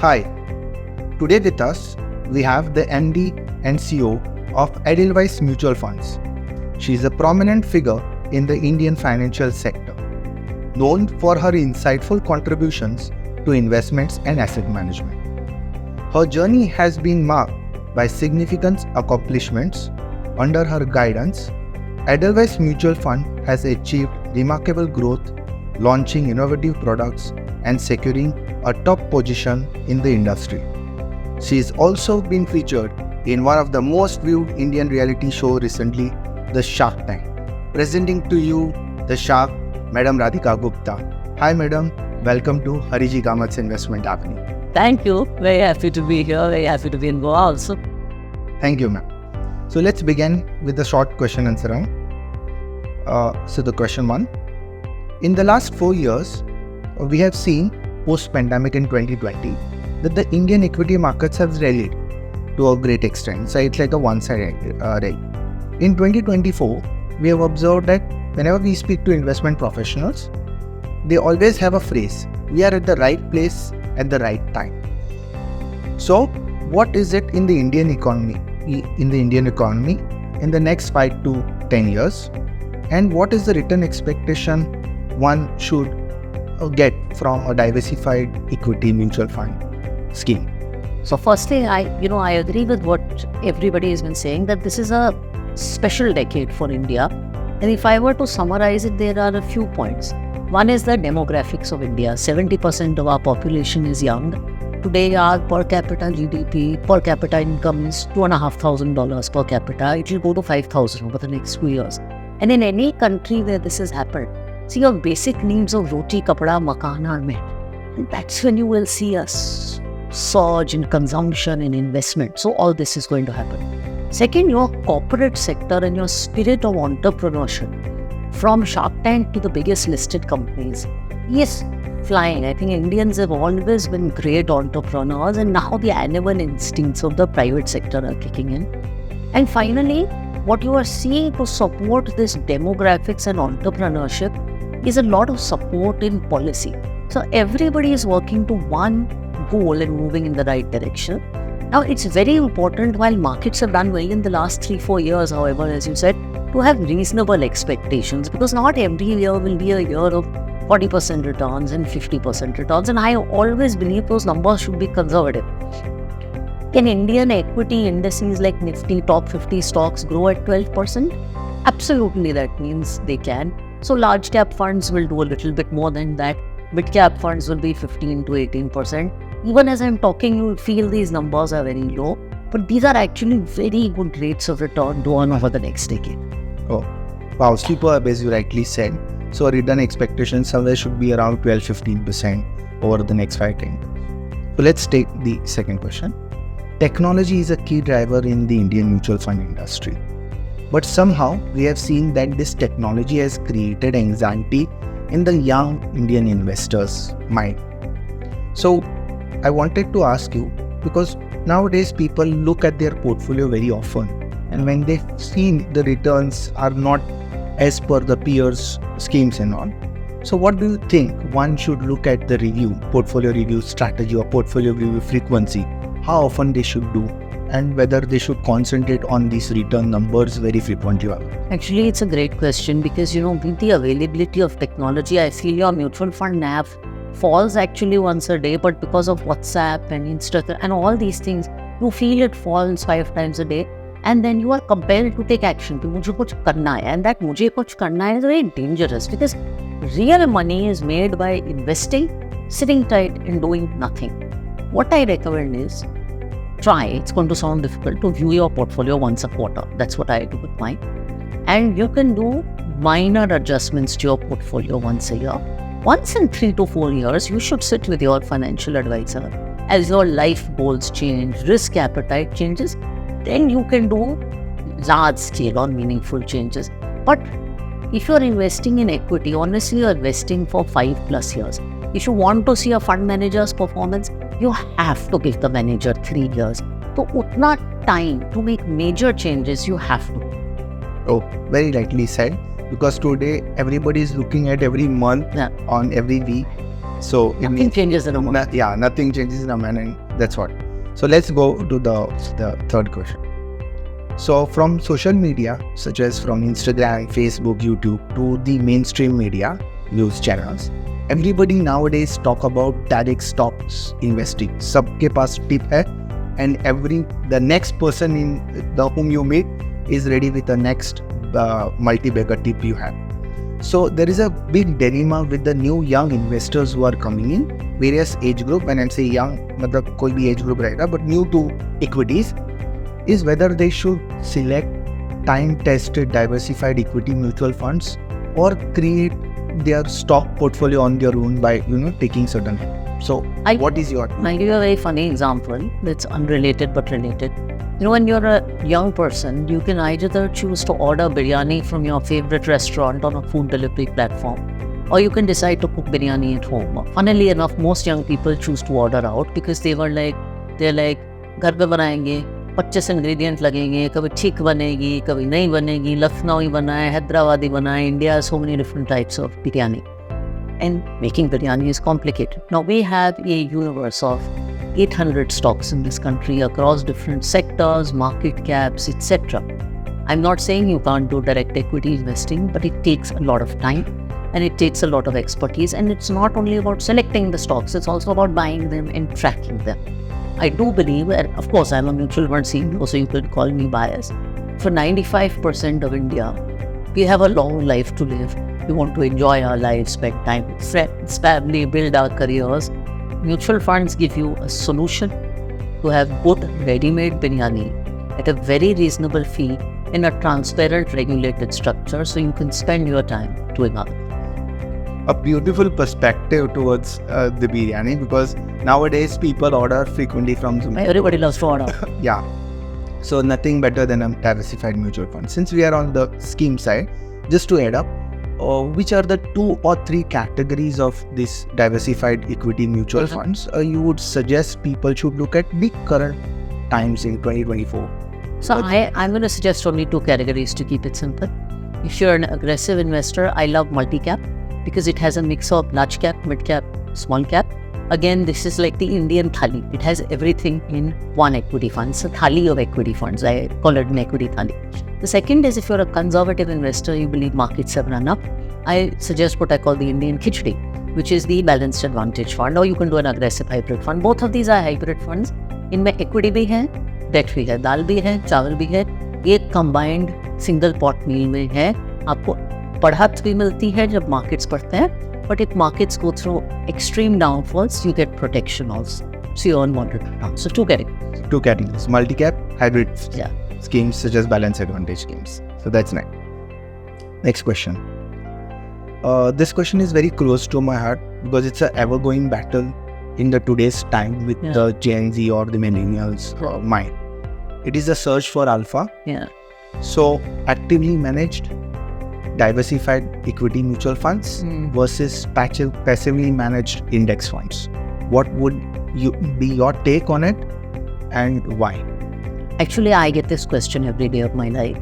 Hi, today with us we have the MD and CEO of Edelweiss Mutual Funds. She is a prominent figure in the Indian financial sector, known for her insightful contributions to investments and asset management. Her journey has been marked by significant accomplishments. Under her guidance, Edelweiss Mutual Fund has achieved remarkable growth, launching innovative products and securing a top position in the industry. She has also been featured in one of the most viewed Indian reality shows recently, the Shark Tank. Presenting to you the Shark, Madam Radhika Gupta. Hi Madam, welcome to Hariji Kamat's Investment Avenue. Thank you. Very happy to be here. Very happy to be in Goa also. Thank you, ma'am. So let's begin with the short question answer round. So the question 1. In the last 4 years, we have seen post-pandemic in 2020 that the Indian equity markets have rallied to a great extent. So it's like a one-sided rally. In 2024, we have observed that whenever we speak to investment professionals, they always have a phrase, we are at the right place at the right time. So what is it in the Indian economy in the next 5 to 10 years, and what is the return expectation one should get from a diversified equity mutual fund scheme? So firstly, I agree with what everybody has been saying, that this is a special decade for India. And if I were to summarize it, there are a few points. One is the demographics of India. 70% of our population is young. Today, our per capita GDP, per capita income is $2,500 per capita. It will go to 5,000 over the next 2 years. And in any country where this has happened, see, your basic needs of roti, kapda, makan are met. And that's when you will see a surge in consumption and investment. So all this is going to happen. Second, your corporate sector and your spirit of entrepreneurship, from Shark Tank to the biggest listed companies, is flying. I think Indians have always been great entrepreneurs, and now the animal instincts of the private sector are kicking in. And finally, what you are seeing to support this demographics and entrepreneurship is a lot of support in policy. So everybody is working to one goal and moving in the right direction. Now, it's very important, while markets have done well in the last 3-4 years, however, as you said, to have reasonable expectations, because not every year will be a year of 40% returns and 50% returns. And I always believe those numbers should be conservative. Can Indian equity indices like Nifty top 50 stocks grow at 12%? Absolutely, that means they can. So large cap funds will do a little bit more than that. Mid cap funds will be 15 to 18%. Even as I'm talking, you will feel these numbers are very low, but these are actually very good rates of return to earn over the next decade. Oh, wow, superb, as you rightly said. So return expectation somewhere should be around 12-15% over the next 5-10 years. So let's take the second question. Technology is a key driver in the Indian mutual fund industry. But somehow we have seen that this technology has created anxiety in the young Indian investors' mind. So I wanted to ask you, because nowadays people look at their portfolio very often, and when they see the returns are not as per the peers' schemes and all. So what do you think one should look at the portfolio review strategy or portfolio review frequency, how often they should do, and whether they should concentrate on these return numbers very frequently? Actually, it's a great question, because, with the availability of technology, I feel your mutual fund NAV falls actually once a day, but because of WhatsApp and Instagram and all these things, you feel it falls 5 times a day. And then you are compelled to take action. To mujhe kuch karna hai. And that mujhe kuch karna hai is very dangerous, because real money is made by investing, sitting tight and doing nothing. What I recommend is it's going to sound difficult, to view your portfolio once a quarter. That's what I do with mine. And you can do minor adjustments to your portfolio once a year. Once in 3 to 4 years, you should sit with your financial advisor. As your life goals change, risk appetite changes, then you can do large scale or meaningful changes. But if you're investing in equity, honestly, you're investing for 5+ years. If you want to see a fund manager's performance, you have to give the manager 3 years. So, utna time to make major changes, you have to. Oh, very rightly said. Because today everybody is looking at every month, on every week, So it Nothing means changes in a month. nothing changes in a man, and that's what. So let's go to the third question. So from social media, such as from Instagram, Facebook, YouTube, to the mainstream media news channels, everybody nowadays talk about direct stocks investing. सबके पास tip है, and the next person in the whom you meet is ready with the next multi-bagger tip you have. So there is a big dilemma with the new young investors who are coming in various age group. When I say young, मतलब कोई भी age group रहेगा, but new to equities, is whether they should select time-tested diversified equity mutual funds or create their stock portfolio on their own by taking certain. So what is your? I'll give you a very funny example that's unrelated but related. When you're a young person, you can either choose to order biryani from your favorite restaurant on a food delivery platform, or you can decide to cook biryani at home. Funnily enough, most young people choose to order out because they're like, घर पे बनाएंगे, 25 ingredient लगेंगे, कभी ठीक बनेगी, कभी नहीं बनेगी, लखनवी बनाए, हैदराबादी बनाए, India has so many different types of biryani. And making biryani is complicated. Now we have a universe of 800 stocks in this country across different sectors, market caps, etc. I'm not saying you can't do direct equity investing, but it takes a lot of time and it takes a lot of expertise. And it's not only about selecting the stocks, it's also about buying them and tracking them. I do believe, and of course I'm a mutual fund CEO, so you could call me biased. For 95% of India, we have a long life to live. We want to enjoy our lives, spend time with friends, family, build our careers. Mutual funds give you a solution to have good ready-made biryani at a very reasonable fee in a transparent, regulated structure, so you can spend your time doing other. A beautiful perspective towards the biryani, because nowadays people order frequently from Zomato. Everybody loves to order. Yeah. So nothing better than a diversified mutual fund. Since we are on the scheme side, just to add up, which are the 2 or 3 categories of this diversified equity mutual funds you would suggest people should look at the current times in 2024? So I'm going to suggest only 2 categories to keep it simple. If you're an aggressive investor, I love multi-cap because it has a mix of large cap, mid cap, small cap. Again, this is like the Indian thali. It has everything in one equity fund. It's a thali of equity funds. I call it an equity thali. The second is if you're a conservative investor, you believe markets have run up, I suggest what I call the Indian khichdi, which is the balanced advantage fund, or you can do an aggressive hybrid fund. Both of these are hybrid funds. इनमें equity भी है, debt भी है, दाल भी है, चावल भी है. एक combined single pot meal में है. आपको बढ़त भी मिलती है जब markets बढ़ते हैं. But if markets go through extreme downfalls, you get protection also. So you earn moderate returns. So 2 categories. 2 categories: multi-cap, hybrid schemes such as balance advantage schemes. So that's nice. Next question. This question is very close to my heart because it's an ever-going battle in the today's time with the Gen Z or the millennials mind. It is the search for alpha. Yeah. So actively managed diversified equity mutual funds versus passively managed index funds. What would be your take on it and why? Actually, I get this question every day of my life.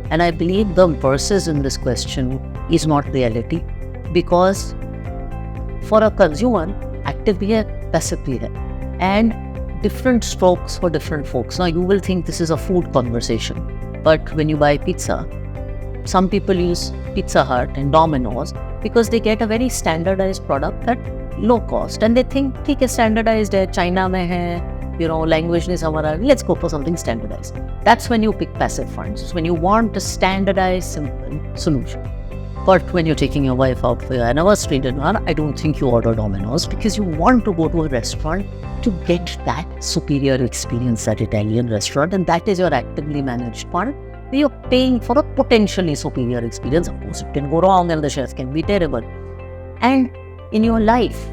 And I believe the verses in this question is not reality, because for a consumer, active bhi hai, passive bhi hai, and different strokes for different folks. Now, you will think this is a food conversation, but when you buy pizza, some people use Pizza Hut and Domino's because they get a very standardized product at low cost, and they think, ठीक है, standardized है, China में है, language नहीं समझ रहा, let's go for something standardized. That's when you pick passive funds, when you want a standardized, simple solution. But when you're taking your wife out for your anniversary dinner, I don't think you order Domino's because you want to go to a restaurant to get that superior experience at Italian restaurant, and that is your actively managed fund. You're paying for a potentially superior experience. Of course, it can go wrong and the chef can be terrible. And in your life,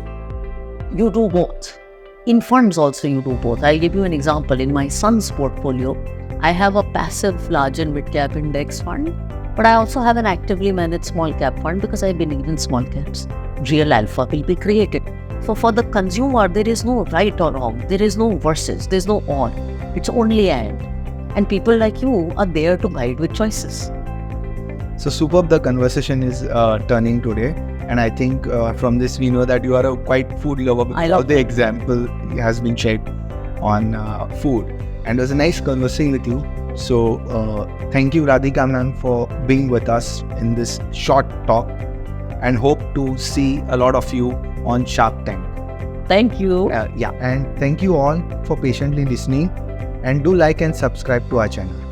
you do both. In funds also, you do both. I'll give you an example. In my son's portfolio, I have a passive large and mid-cap index fund, but I also have an actively managed small-cap fund because I believe in small caps. Real alpha will be created. So for the consumer, there is no right or wrong. There is no versus. There's no or. It's only and. And people like you are there to guide with choices. So superb the conversation is turning today, And I think from this we know that you are a quite food lover. I love the example has been shared on food, and it was a nice conversing with you. So thank you, Radhika ma'am, for being with us in this short talk, and hope to see a lot of you on Shark Tank. Thank you. And thank you all for patiently listening, and do like and subscribe to our channel.